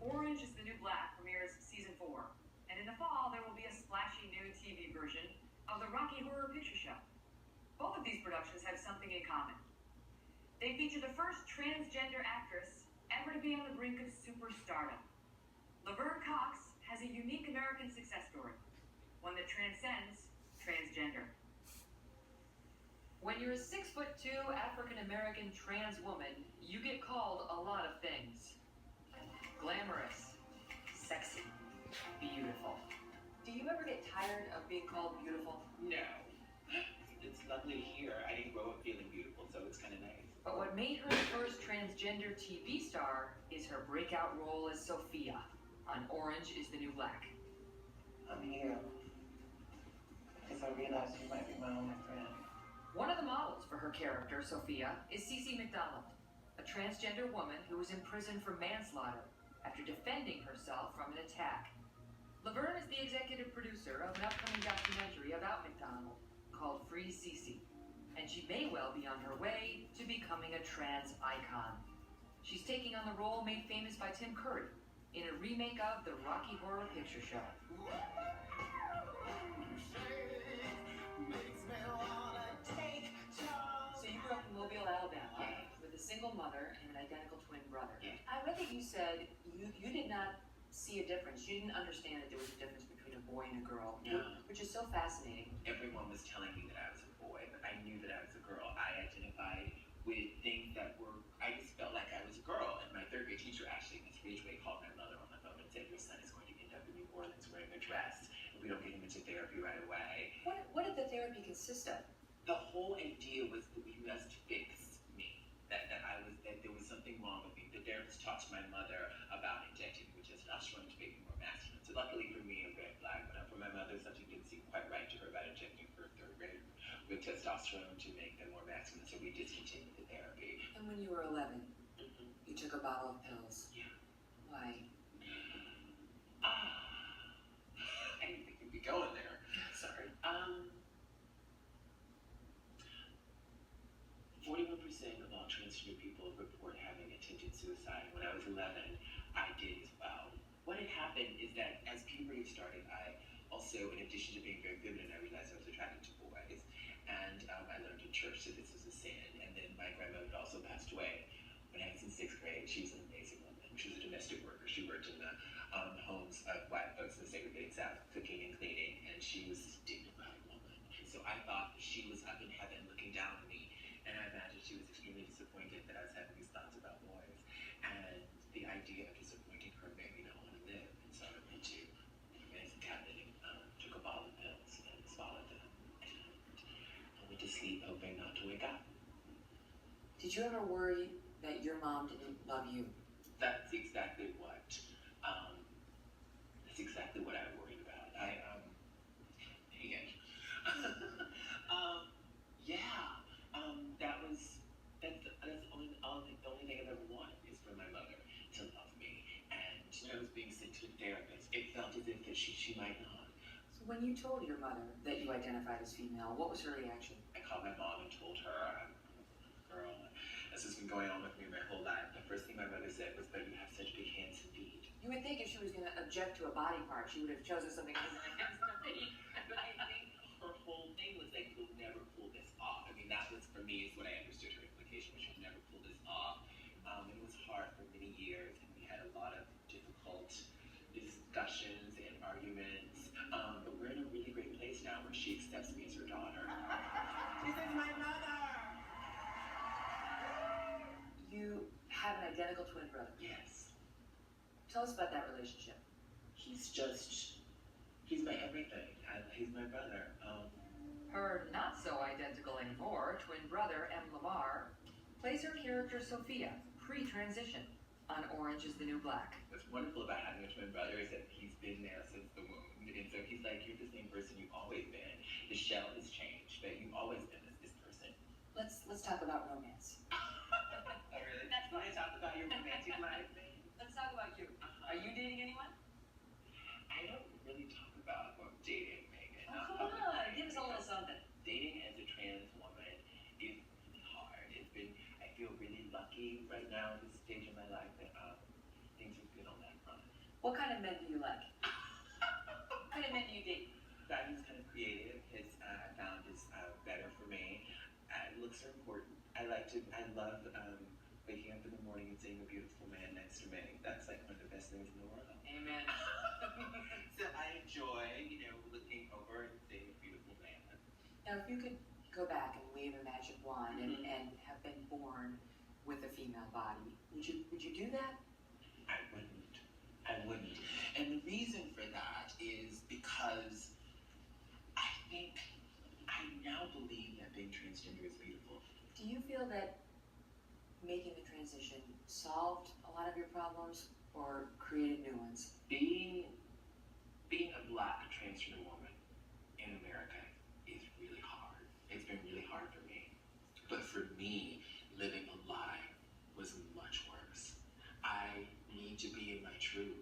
Orange is the New Black premieres season 4, and in the fall there will be a splashy new TV version of the Rocky Horror Picture Show. Both of these productions have something in common. They feature the first transgender actress ever to be on the brink of superstardom. Laverne Cox has a unique American success story, one that transcends transgender. When you're a 6'2" African-American trans woman, you get called a lot of things. Glamorous, sexy, beautiful. Do you ever get tired of being called beautiful? No. It's lovely to hear. I didn't grow up feeling beautiful, so it's kind of nice. But what made her the first transgender TV star is her breakout role as Sophia on Orange is the New Black. I'm here because I realized you might be my only friend. One of the models for her character, Sophia, is Cece McDonald, a transgender woman who was in prison for manslaughter after defending herself from an attack. Laverne is the executive producer of an upcoming documentary about McDonald called Free Cece, and she may well be on her way to becoming a trans icon. She's taking on the role made famous by Tim Curry in a remake of the Rocky Horror Picture Show. So you grew up in Mobile, Alabama, with a single mother and an identical twin brother. I read that you said you did not see a difference. You didn't understand that there was a difference between a boy and a girl, which is so fascinating. Everyone was telling me that I was a boy, but I knew that I was a girl. I identified with things that were, I just felt like I was a girl. And my third grade teacher, Ashley, Miss Ridgway, called my mother on the phone and said, your son is going to end up in New Orleans wearing a dress, and we don't get him into therapy right away. What did the therapy consist of? The whole idea was that we must fix me, that there was something wrong with me. The therapist talked to my mother about injecting me with testosterone to make me more masculine. So luckily for me, a red flag went up for my mother. Something didn't seem quite right to her about injecting her third grader with testosterone to make them more masculine. So we discontinued the therapy. And when you were 11, you took a bottle of pills. Yeah. Why? I didn't think we'd be going there. Sorry. 41% of all transgender people report having attempted suicide. When I was 11, I did as well. What had happened is that as puberty started, I also, in addition to being very feminine, I realized I was attracted to boys. And I learned in church that this was a sin. And then my grandmother also passed away when I was in 6th grade. She was an amazing woman. She was a domestic worker. She worked in the homes of white folks in the segregated South, cooking and cleaning. And she was this dignified woman. And so I thought that she was up in heaven looking down on me. And I imagined she was extremely disappointed that I was having these thoughts about boys. And the idea of disappointing her made me not want to live. And so I went to the medicine cabinet and took a bottle of pills and swallowed them. And I went to sleep hoping not to wake up. Did you ever worry that your mom didn't love you? That's exactly what I worried about. That's the only thing I've ever wanted is for my mother to love me. And I was being sent to a therapist. It felt as if that she might not. So when you told your mother that you identified as female, what was her reaction? I called my mom and told her, I'm a girl. This has been going on with me my whole life. The first thing my mother said was, but you have such big hands and feet. You would think if she was going to object to a body part, she would have chosen something other than hands and feet. But I think her whole thing was like, you'll never pull this off. I mean, that was, for me, is what I understood her implication, was she'll never pull this off. It was hard for many years, and we had a lot of difficult discussions and arguments. But we're in a really great place now where she accepts me as her daughter. This is my mother! You have an identical twin brother. Yes. Tell us about that relationship. He's my everything. He's my brother. Her not so identical anymore twin brother, M. Lamar, plays her character Sophia, pre-transition, on Orange is the New Black. What's wonderful about having a twin brother is that he's been there since the womb. And so he's like, you're the same person you've always been. The shell has changed, but you've always been this person. Let's talk about romance. Oh, really? That's why I talk about your romantic life. Let's talk about you. Are you dating anyone? I don't really talk about dating, Megyn. Oh, come on. Give us a little something. Dating as a trans woman is really hard. I feel really lucky right now at this stage in my life that things are good on that front. What kind of men do you like? What kind of men do you date? That he's kind of creative. His I found is better for me. Looks are important. I love waking up in the morning and seeing a beautiful man next to me. That's like one of the best things in the world. Amen. So I enjoy, looking over and seeing a beautiful man. Now, if you could go back and wave a magic wand and have been born with a female body, would you do that? I wouldn't. I wouldn't. And the reason for that is because I now believe that being transgender is beautiful. Do you feel that making the transition solved a lot of your problems or created new ones? Being a black transgender woman in America is really hard. It's been really hard for me. But for me, living a lie was much worse. I need to be in my truth.